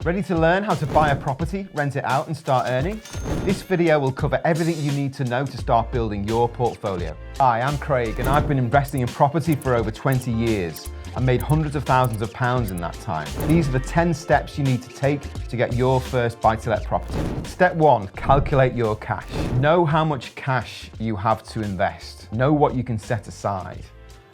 Ready to learn how to buy a property, rent it out and start earning? This video will cover everything you need to know to start building your portfolio. Hi, I'm Craig and I've been investing in property for over 20 years and made hundreds of thousands of pounds in that time. These are the 10 steps you need to take to get your first buy-to-let property. Step 1, calculate your cash. Know how much cash you have to invest. Know what you can set aside.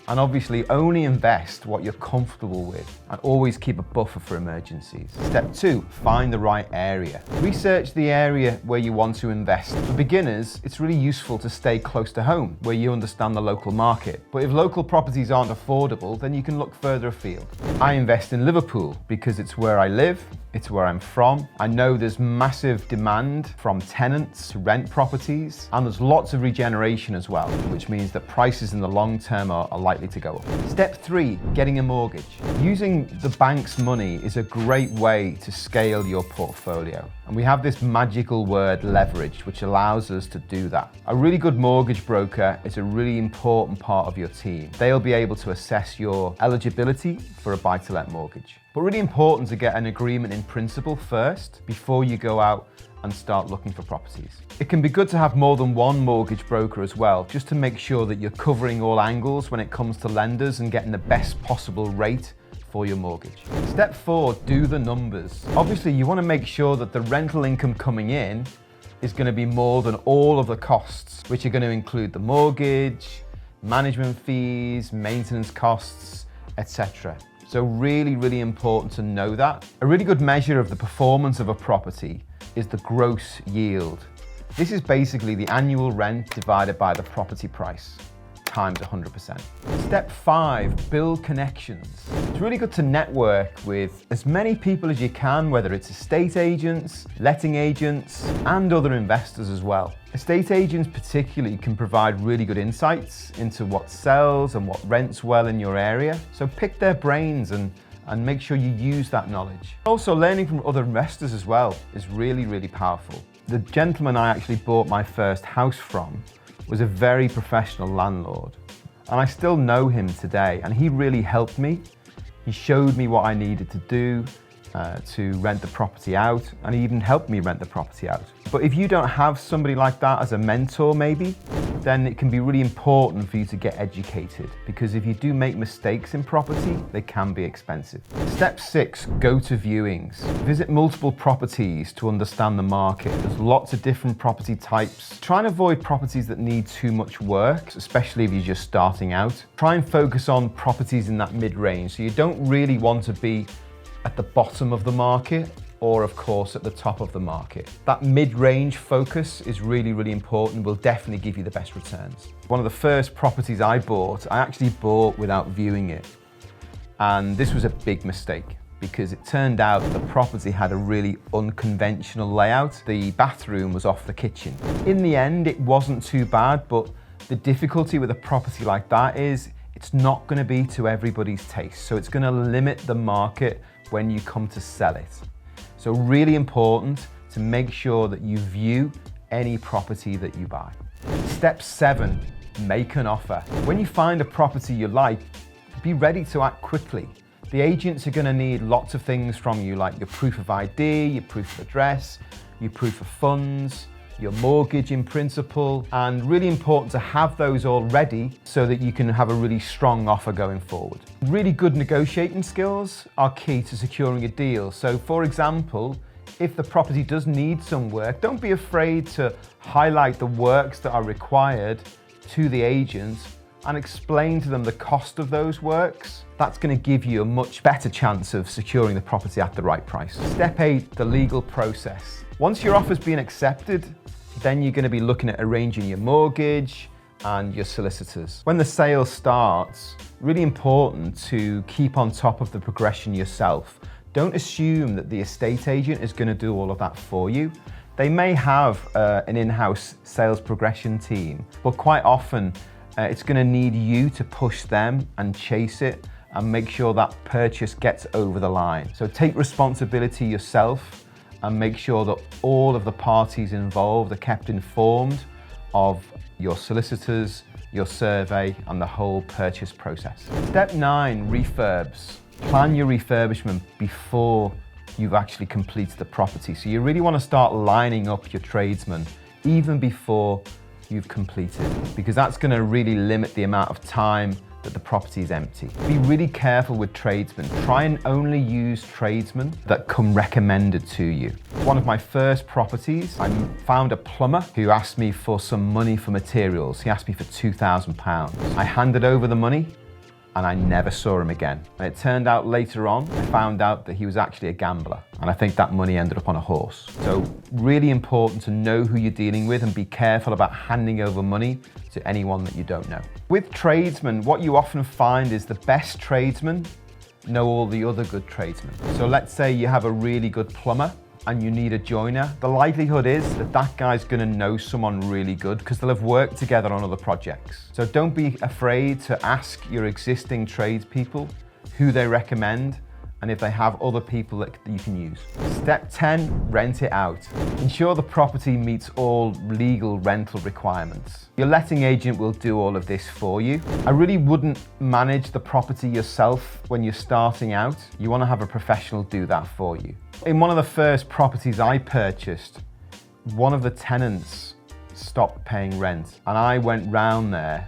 And obviously only invest what you're comfortable with and always keep a buffer for emergencies. Step 2, find the right area. Research the area where you want to invest. For beginners, it's really useful to stay close to home where you understand the local market. But if local properties aren't affordable, then you can look further afield. I invest in Liverpool because it's where I live, it's where I'm from. I know there's massive demand from tenants, rent properties, and there's lots of regeneration as well, which means that prices in the long term are likely to go up. Step 3, getting a mortgage. Using the bank's money is a great way to scale your portfolio. And we have this magical word leverage, which allows us to do that. A really good mortgage broker is a really important part of your team. They'll be able to assess your eligibility for a buy-to-let mortgage. But really important to get an agreement in principle first before you go out and start looking for properties. It can be good to have more than one mortgage broker as well, just to make sure that you're covering all angles when it comes to lenders and getting the best possible rate for your mortgage. Step 4, do the numbers. Obviously, you want to make sure that the rental income coming in is going to be more than all of the costs, which are going to include the mortgage, management fees, maintenance costs, etc. So really, really important to know that. A really good measure of the performance of a property is the gross yield. This is basically the annual rent divided by the property price times 100%. Step 5, build connections. It's really good to network with as many people as you can, whether it's estate agents, letting agents, and other investors as well. Estate agents particularly can provide really good insights into what sells and what rents well in your area. So pick their brains and make sure you use that knowledge. Also, learning from other investors as well is really, really powerful. The gentleman I actually bought my first house from was a very professional landlord. And I still know him today, and he really helped me. He showed me what I needed to do to rent the property out, and he even helped me rent the property out. But if you don't have somebody like that as a mentor maybe, then it can be really important for you to get educated, because if you do make mistakes in property, they can be expensive. Step 6, go to viewings. Visit multiple properties to understand the market. There's lots of different property types. Try and avoid properties that need too much work, especially if you're just starting out. Try and focus on properties in that mid-range. So you don't really want to be at the bottom of the market or of course at the top of the market. That mid-range focus is really, really important, will definitely give you the best returns. One of the first properties I bought, I actually bought without viewing it. And this was a big mistake because it turned out the property had a really unconventional layout. The bathroom was off the kitchen. In the end, it wasn't too bad, but the difficulty with a property like that is it's not going to be to everybody's taste. So it's going to limit the market when you come to sell it. So really important to make sure that you view any property that you buy. Step 7, make an offer. When you find a property you like, be ready to act quickly. The agents are going to need lots of things from you, like your proof of ID, your proof of address, your proof of funds, your mortgage in principle, and really important to have those all ready so that you can have a really strong offer going forward. Really good negotiating skills are key to securing a deal. So for example, if the property does need some work, don't be afraid to highlight the works that are required to the agent and explain to them the cost of those works. That's going to give you a much better chance of securing the property at the right price. Step 8, the legal process. Once your offer's been accepted, then you're going to be looking at arranging your mortgage and your solicitors. When the sale starts, really important to keep on top of the progression yourself. Don't assume that the estate agent is going to do all of that for you. They may have an in-house sales progression team, but quite often it's going to need you to push them and chase it and make sure that purchase gets over the line. So take responsibility yourself and make sure that all of the parties involved are kept informed of your solicitors, your survey, and the whole purchase process. Step 9, refurbs. Plan your refurbishment before you've actually completed the property. So you really want to start lining up your tradesmen even before you've completed, because that's going to really limit the amount of time that the property is empty. Be really careful with tradesmen. Try and only use tradesmen that come recommended to you. One of my first properties, I found a plumber who asked me for some money for materials. He asked me for £2,000. I handed over the money and I never saw him again. And it turned out later on, I found out that he was actually a gambler. And I think that money ended up on a horse. So really important to know who you're dealing with and be careful about handing over money to anyone that you don't know. With tradesmen, what you often find is the best tradesmen know all the other good tradesmen. So let's say you have a really good plumber and you need a joiner, the likelihood is that that guy's gonna know someone really good because they'll have worked together on other projects. So don't be afraid to ask your existing tradespeople who they recommend and if they have other people that you can use. Step 10, rent it out. Ensure the property meets all legal rental requirements. Your letting agent will do all of this for you. I really wouldn't manage the property yourself when you're starting out. You want to have a professional do that for you. In one of the first properties I purchased, one of the tenants stopped paying rent and I went round there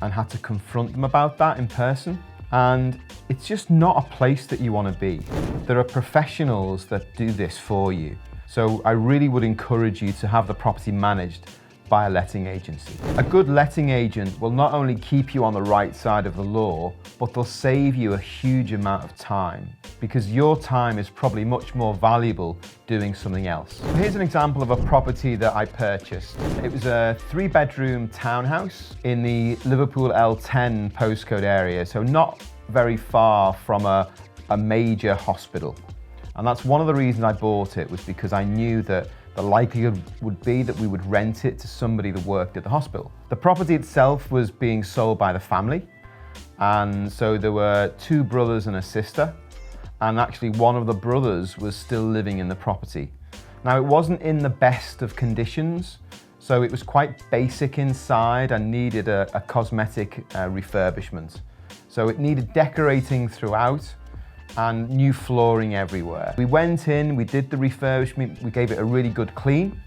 and had to confront them about that in person. And it's just not a place that you want to be. There are professionals that do this for you. So I really would encourage you to have the property managed by a letting agency. A good letting agent will not only keep you on the right side of the law, but they'll save you a huge amount of time because your time is probably much more valuable doing something else. Here's an example of a property that I purchased. It was a 3-bedroom townhouse in the Liverpool L10 postcode area, so not very far from a major hospital. And that's one of the reasons I bought it, was because I knew that the likelihood would be that we would rent it to somebody that worked at the hospital. The property itself was being sold by the family, and so there were 2 brothers and a sister, and actually one of the brothers was still living in the property. Now, it wasn't in the best of conditions, so it was quite basic inside and needed a cosmetic refurbishment. So it needed decorating throughout and new flooring everywhere. We went in, we did the refurbishment, we gave it a really good clean,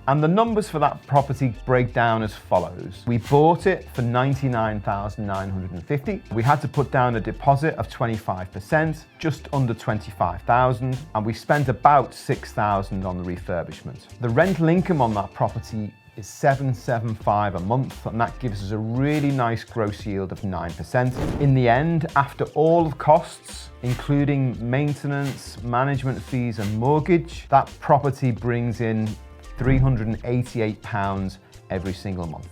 and the numbers for that property break down as follows. We bought it for $99,950. We had to put down a deposit of 25%, just under $25,000, and we spent about $6,000 on the refurbishment. The rental income on that property is $775 a month, and that gives us a really nice gross yield of 9%. In the end, after all of costs, including maintenance, management fees and mortgage, that property brings in £388 every single month.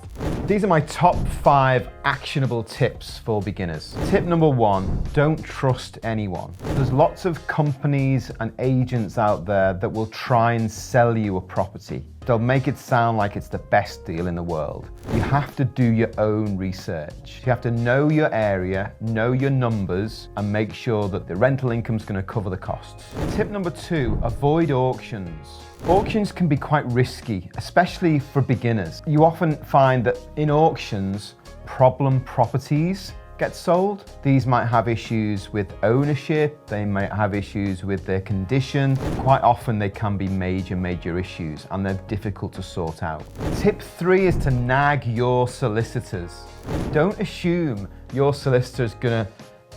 These are my top 5 actionable tips for beginners. Tip number 1, don't trust anyone. There's lots of companies and agents out there that will try and sell you a property. They'll make it sound like it's the best deal in the world. You have to do your own research. You have to know your area, know your numbers, and make sure that the rental income is going to cover the costs. Tip number 2, avoid auctions. Auctions can be quite risky, especially for beginners. You often find that in auctions, problem properties get sold. These might have issues with ownership, they might have issues with their condition. Quite often they can be major issues and they're difficult to sort out. Tip 3 is to nag your solicitors. Don't assume your solicitor's gonna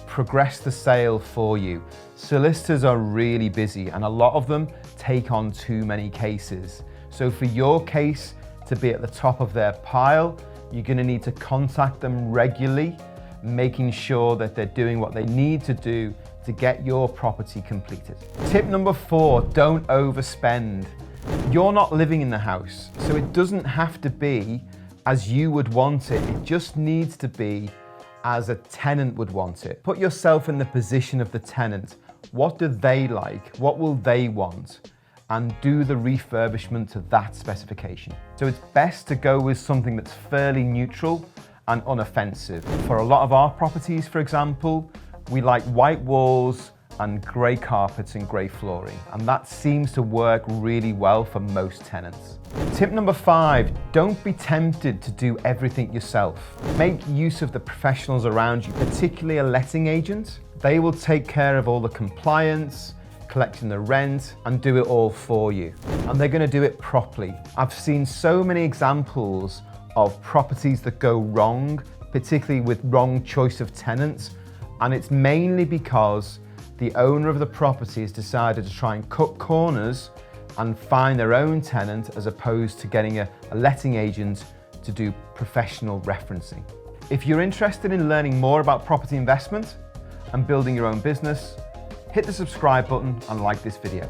progress the sale for you. Solicitors are really busy and a lot of them take on too many cases. So for your case to be at the top of their pile, you're gonna need to contact them regularly, making sure that they're doing what they need to do to get your property completed. Tip number 4, don't overspend. You're not living in the house, so it doesn't have to be as you would want it. It just needs to be as a tenant would want it. Put yourself in the position of the tenant. What do they like? What will they want? And do the refurbishment to that specification. So it's best to go with something that's fairly neutral and unoffensive. For a lot of our properties, for example, we like white walls and grey carpets and grey flooring, and that seems to work really well for most tenants. Tip number 5, don't be tempted to do everything yourself. Make use of the professionals around you, particularly a letting agent. They will take care of all the compliance, collecting the rent, and do it all for you. And they're going to do it properly. I've seen so many examples of properties that go wrong, particularly with wrong choice of tenants, and it's mainly because the owner of the property has decided to try and cut corners and find their own tenant as opposed to getting a letting agent to do professional referencing. If you're interested in learning more about property investment and building your own business, hit the subscribe button and like this video.